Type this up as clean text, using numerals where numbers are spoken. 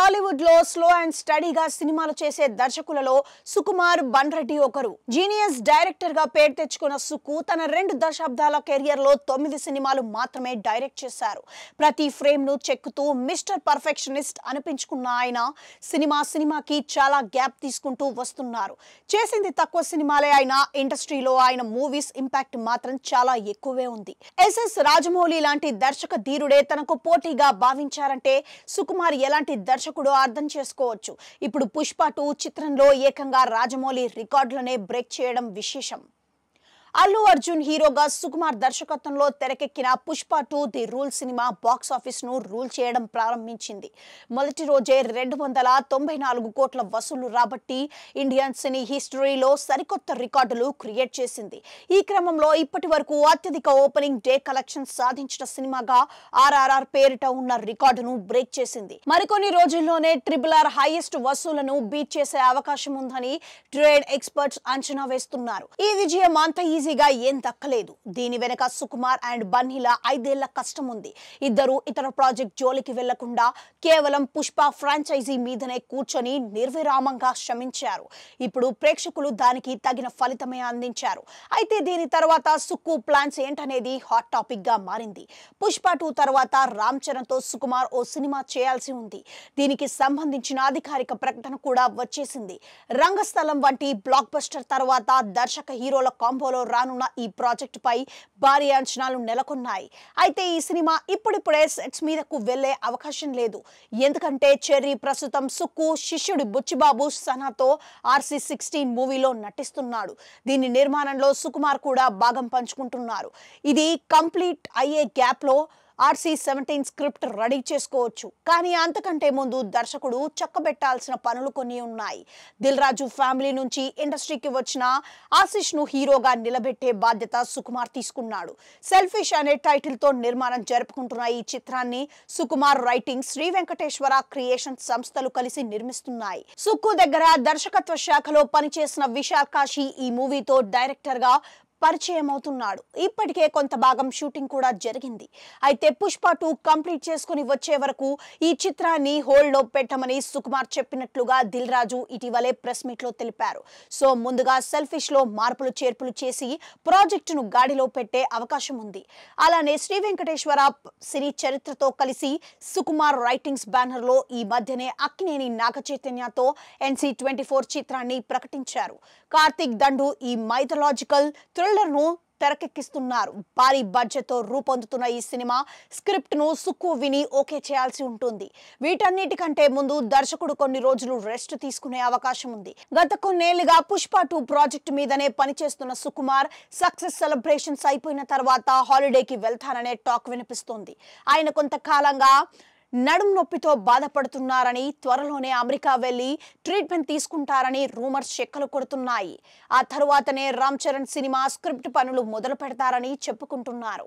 టాలీవుడ్ లో slow and స్టడీగా సినిమాలు చేసే దర్శకులలో సుకుమార్ బన్రెడ్డి ఒకరు. జీనియస్ డైరెక్టర్ గా పేరు తెచ్చుకున్న సుకు తన 2 దశాబ్దాల కెరియర్ లో 9 సినిమాలు మాత్రమే డైరెక్ట్ చేశారు. ప్రతి ఫ్రేమ్ ను చెక్కుతూ మిస్టర్ పర్ఫెక్షనిస్ట్ అనిపించుకున్న ఆయన సినిమాకి చాలా గ్యాప్ తీసుకుంటూ వస్తున్నారు. చేసింది తక్కువ సినిమాలే అయినా ఇండస్ట్రీలో ఆయన మూవీస్ ఇంపాక్ట్ మాత్రం చాలా ఎక్కువే ఉంది. ఎస్ఎస్ రాజమౌళి లాంటి దర్శక ధీరుడే తనకు పోటీగా భావించారంటే సుకుమార్ ఎలాంటి దర్శకుడు అర్థం చేసుకోవచ్చు. ఇప్పుడు పుష్ప 2 చిత్రంలో ఏకంగా రాజమౌళి రికార్డులనే బ్రేక్ చేయడం విశేషం. అల్లు అర్జున్ హీరోగా సుకుమార్ దర్శకత్వంలో తెరకెక్కిన Pushpa 2 the rule cinema box office ను రూల్ చేయడం ప్రారంభించింది. మొదటి రోజే 294 కోట్ల వసూలు రాబట్టి ఇండియన్ సినీ హిస్టరీలో సరికొత్త రికార్డులు క్రియేట్ చేసింది. ఈ క్రమంలో ఇప్పటి వరకు అత్యధిక ఓపెనింగ్ డే కలెక్షన్ సాధించిన సినిమాగా RRR పేరిట ఉన్న రికార్డును బ్రేక్ చేసింది. మరికొన్ని రోజుల్లోనే RRR హైయెస్ట్ వసూలను బీట్ చేసే అవకాశం ఉందని ట్రేడ్ ఎక్స్పర్ట్స్ అంచనా వేస్తున్నారు. ఈ విజయం అంత ఈజీగా ఏం దక్కలేదు. దీని వెనక సుకుమార్ అండ్ బన్నీల 5 ఏళ్ల కష్టం ఉంది. ఇద్దరు ఇతర ప్రాజెక్ట్ జోలికి వెళ్లకుండా కేవలం పుష్ప ఫ్రాంచైజీ మీదనే కూర్చొని నిర్విరామంగా శ్రమించారు. ఇప్పుడు ప్రేక్షకులు దానికి తగిన ఫలితమే అందించారు. అయితే దీని తర్వాత సుక్కు ప్లాన్స్ ఏంటనేది హాట్ టాపిక్ గా మారింది. పుష్ప 2 తర్వాత రామ్ చరణ్ తో సుకుమార్ ఓ సినిమా చేయాల్సి ఉంది. దీనికి సంబంధించిన అధికారిక ప్రకటన కూడా వచ్చేసింది. రంగస్థలం వంటి బ్లాక్ బస్టర్ తర్వాత దర్శక హీరోల కాంబోలో రానున్న ఈ ప్రాజెక్ట్ పై భారీ అంచనాలు నెలకొన్నాయి. అయితే ఈ సినిమా ఇప్పుడిప్పుడే సెట్స్ మీదకు వెళ్లే అవకాశం లేదు. ఎందుకంటే చెర్రీ ప్రస్తుతం సుక్కు శిష్యుడి బుచ్చిబాబు సనాతో RC16 మూవీలో నటిస్తున్నాడు. దీని నిర్మాణంలో సుకుమార్ కూడా భాగం పంచుకుంటున్నారు. ఇది కంప్లీట్ అయ్యే గ్యాప్ లో RC17 స్క్రిప్ట్ రెడీ చేసుకోవచ్చు. కానీ అంతకంటే ముందు దర్శకుడు చక్కబెట్టాల్సిన పనులు కొన్ని ఉన్నాయి. దిల్ రాజు ఫ్యామిలీ నుంచి ఇండస్ట్రీకి వచ్చిన ఆశిష్ ను హీరోగా నిలబెట్టే బాధ్యత సుకుమార్ తీసుకున్నాడు. సెల్ఫిష్ అనే టైటిల్ తో నిర్మాణం జరుపుకుంటున్న ఈ చిత్రాన్ని సుకుమార్ రైటింగ్, శ్రీ వెంకటేశ్వర క్రియేషన్ సంస్థలు కలిసి నిర్మిస్తున్నాయి. సుక్కు దగ్గర దర్శకత్వ శాఖలో పనిచేసిన విశాల్ కాశీ ఈ మూవీతో డైరెక్టర్ గా పరిచయం అవుతున్నాడు. ఇప్పటికే కొంత భాగం షూటింగ్ కూడా జరిగింది. అయితే పుష్ప 2 కంప్లీట్ చేసుకుని వచ్చే వరకు ఈ చిత్రాన్ని హోల్డ్ లో పెట్టమని సుకుమార్ చెప్పినట్లుగా దిల్ రాజు ఇటీవలే ప్రెస్ మీట్ లో తెలిపారు. సో ముందుగా సెల్ఫిష్ లో మార్పులు చేర్పులు చేసి ప్రాజెక్టును గాడిలో పెట్టే అవకాశం ఉంది. అలానే శ్రీ వెంకటేశ్వర సినీ చరిత్రతో కలిసి సుకుమార్ రైటింగ్స్ బ్యానర్ లో ఈ మధ్యనే అక్కినేని నాగచైతన్యతో NC24 చిత్రాన్ని ప్రకటించారు. కార్తిక్ దండు ఈ మైథలాజికల్ థ్రిల్లర్ ను తెరకెక్కిస్తున్నారు. భారీ బడ్జెట్ తో రూపొందుతున్న ఈ సినిమా స్క్రిప్ట్ ను సుక్కు విని ఓకే చేయాల్సి ఉంటుంది. వీటన్నిటికంటే ముందు దర్శకుడు కొన్ని రోజులు రెస్ట్ తీసుకునే అవకాశం ఉంది. గత కొన్నేళ్లుగా పుష్ప 2 ప్రాజెక్ట్ మీదనే పనిచేస్తున్న సుకుమార్ సక్సెస్ సెలబ్రేషన్స్ అయిపోయిన తర్వాత హాలిడేకి వెళ్తాననే టాక్ వినిపిస్తోంది. ఆయన కొంతకాలంగా నడుం నొప్పితో బాధపడుతున్నారని, త్వరలోనే అమెరికా వెళ్లి ట్రీట్మెంట్ తీసుకుంటారని రూమర్స్ చెక్కలు కొడుతున్నాయి. ఆ తరువాతనే రామ్ చరణ్ సినిమా స్క్రిప్ట్ పనులు మొదలు పెడతారని చెప్పుకుంటున్నారు.